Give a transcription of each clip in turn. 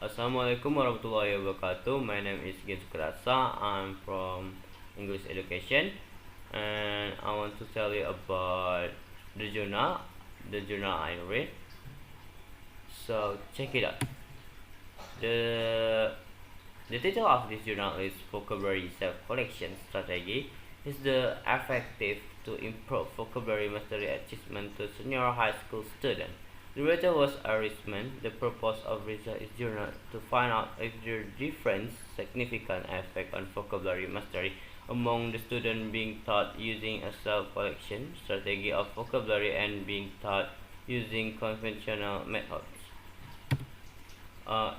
Assalamualaikum warahmatullahi wabarakatuh. My name is Gins Krasa. I'm from English Education, and I want to tell you about the journal I read. So check it out. The the title of this journal is Vocabulary Self-Collection Strategy. Is the effective to improve vocabulary mastery achievement to senior high school students. The result was arrangement. The purpose of research is journal to find out if there different significant effect on vocabulary mastery among the students being taught using a self-collection strategy of vocabulary and being taught using conventional methods.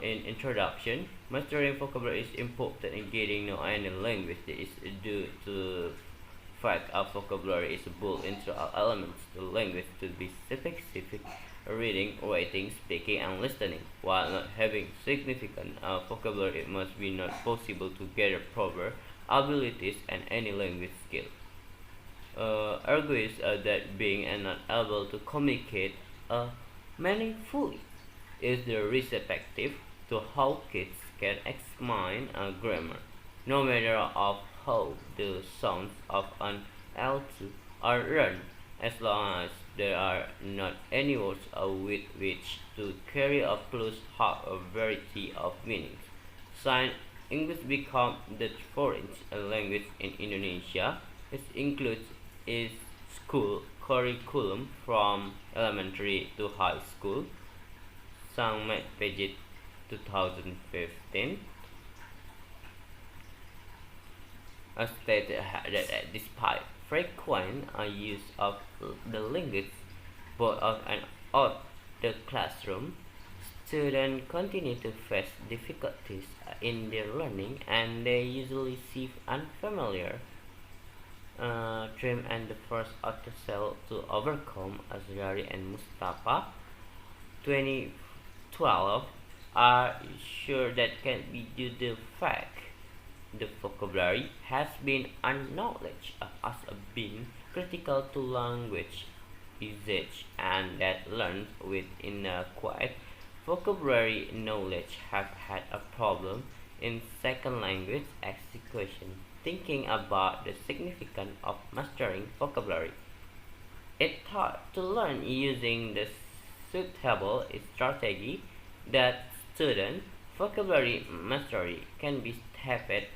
In introduction, mastering vocabulary is important in getting to know any language. This is due to fact of vocabulary is built into all elements of the language to be specific reading, writing, speaking, and listening. While not having significant vocabulary, it must be not possible to gather proper abilities and any language skill. Argues that being and not able to communicate meaningfully is the respective to how kids can examine grammar, no matter of how the sounds of an L2 are learned, as long as there are not any words with which to carry a close half a variety of meanings. Since English become the foreign language in Indonesia, it includes its school curriculum from elementary to high school. Sangmet page 2015 stated that despite frequent use of the language both of and out the classroom, students continue to face difficulties in their learning and they usually see unfamiliar terms and the first author cell to overcome Azrari and Mustafa 2012 are sure that can be due to the fact the vocabulary has been acknowledged as being critical to language usage and that learned with inadequate vocabulary knowledge have had a problem in second language execution. Thinking about the significance of mastering vocabulary, it's hard to learn using the suitable strategy that student vocabulary mastery can be stepped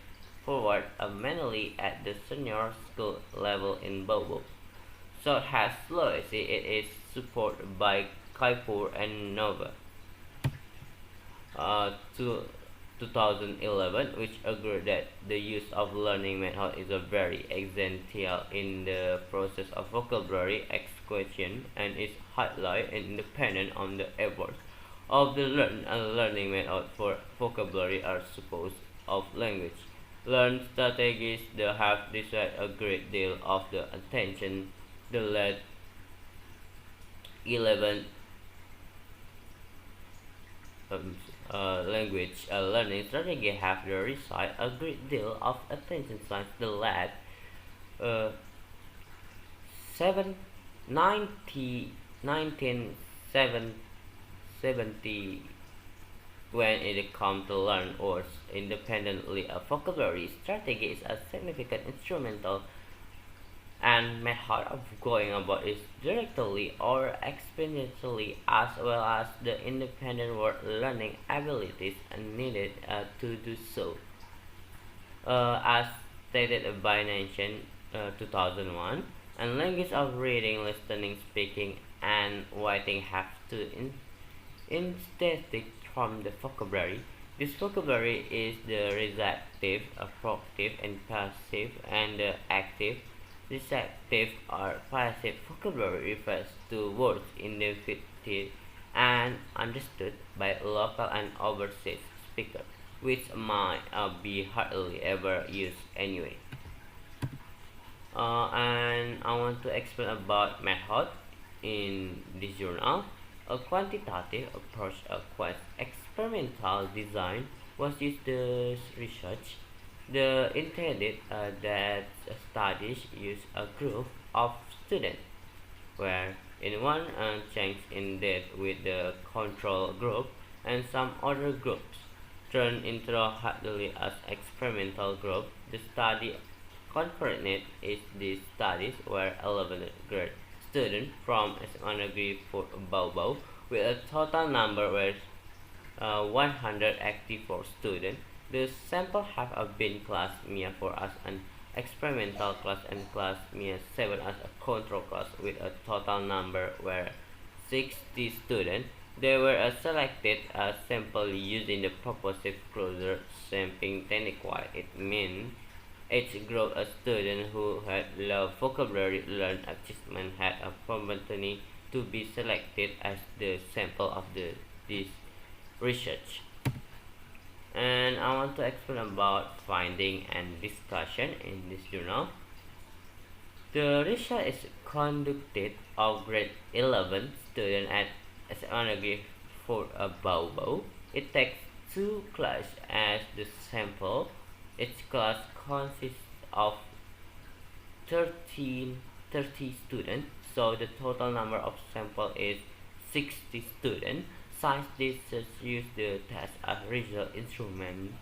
forward manually at the senior school level in Bobo. So has slowly it is supported by Kaipur and Nova to 2011, which agreed that the use of learning method is a very essential in the process of vocabulary acquisition and is highly independent on the efforts of the learning method for vocabulary are supposed of language. Learn strategies that have decided a great deal of the attention the late 11 language learning strategy have the reside a great deal of attention since the late uh, 7 90 1970 when it comes to learn words independently. A vocabulary strategy is a significant instrumental and method of going about it directly or experientially as well as the independent word learning abilities needed to do so. As stated by Nation 2001, and language of reading, listening, speaking, and writing have to instead from the vocabulary. This vocabulary is the receptive, proactive, and passive, and the active. Receptive or passive vocabulary refers to words invented and understood by local and overseas speakers, which might be hardly ever used anyway. And I want to explain about method in this journal. A quantitative approach, a experimental design was used to research. The intended that studies use a group of students, where in one change in date with the control group and some other groups turned introductorily as experimental group. The study concurrent is the studies where 11th grade students from undergrad for Bobo with a total number where 184 students. The sample have been class MIA 4 as an experimental class and class MIA 7 as a control class with a total number where 60 students. They were selected as sample using the purposive closure sampling technique. What it means, each group of students who had low vocabulary learned achievement had a probability to be selected as the sample of this research. And I want to explain about finding and discussion in this journal. The research is conducted of grade 11 students at undergrad for a Bobo. It takes two classes as the sample. Each class consists of 30 students, so the total number of sample is 60 students. Scientists use the test as result instrument.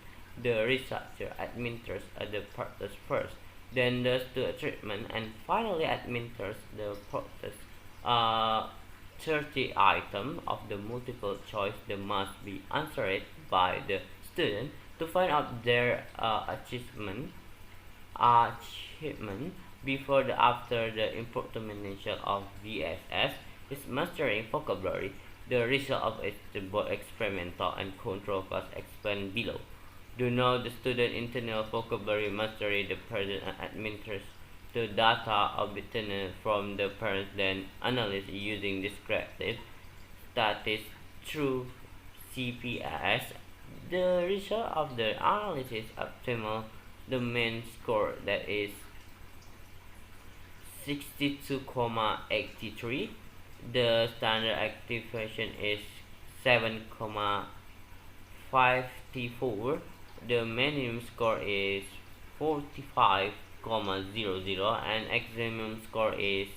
The researcher administers the process first, then does the treatment, and finally administers the process. 30 items of the multiple choice that must be answered by the student to find out their achievement before the after the implementation of VSS is mastering vocabulary. The result of it is both experimental and control class explained below. Do know the student internal vocabulary mastery the person administers the data obtained from the parents then analyze using descriptive statistics through CPS. The result of the analysis optimal the mean score that is 62,83. The standard activation is 7,54. The minimum score is 45,00 and maximum score is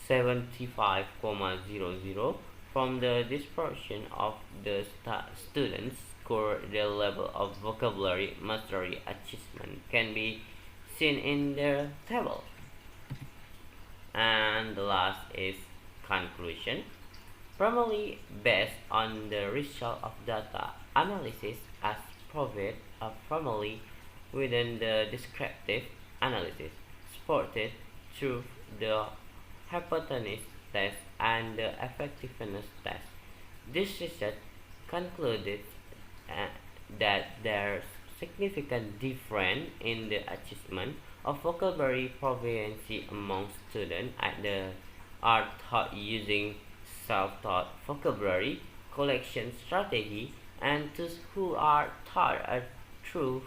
75,00. From the dispersion of the students score, the level of vocabulary mastery achievement can be seen in the table. And the last is conclusion. Primarily based on the result of data analysis as provided primarily within the descriptive analysis supported through the hypothesis test and the effectiveness test. This research concluded that there's significant difference in the achievement of vocabulary proficiency among students are taught using self-taught vocabulary collection strategy and those who are taught through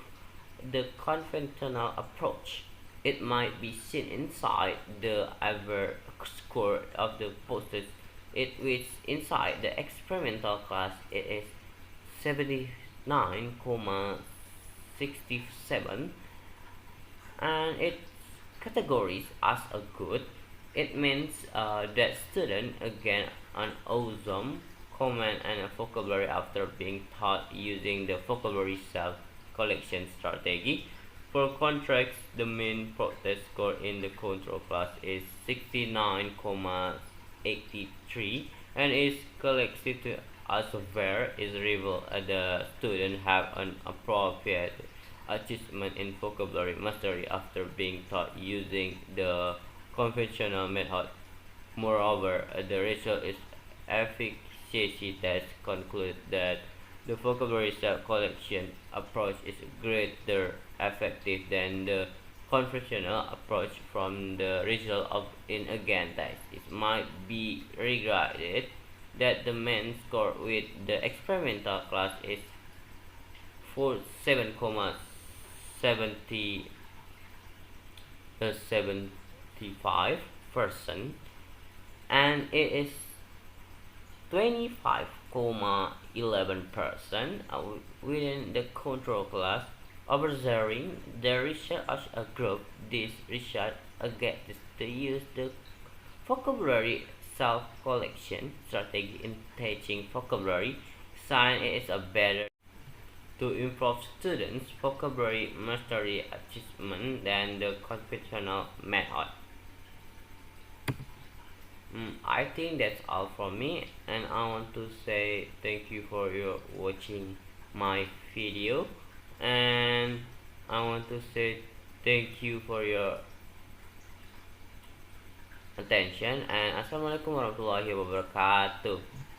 the conventional approach. It might be seen inside the average score of the posted which inside the experimental class it is 79,67 and its categories as a good. It means that students gain an awesome command and a vocabulary after being taught using the vocabulary self collection strategy. For contrast, the mean process score in the control class is 69,83 and is collected as where is revealed the student have an appropriate achievement in vocabulary mastery after being taught using the conventional method. Moreover, the result is efficacy test conclude that the vocabulary self collection approach is greater effective than the conventional approach. From the result of in again test, it might be regarded that the mean score with the experimental class is 75% and it is 25,11% within the control class. Observing the research as a group, this research agrees to use the vocabulary self-collection strategy in teaching vocabulary design is a better to improve students' vocabulary mastery achievement than the conventional method. I think that's all from me, and I want to say thank you for your watching my video, and I want to say thank you for your attention, and assalamualaikum warahmatullahi wabarakatuh.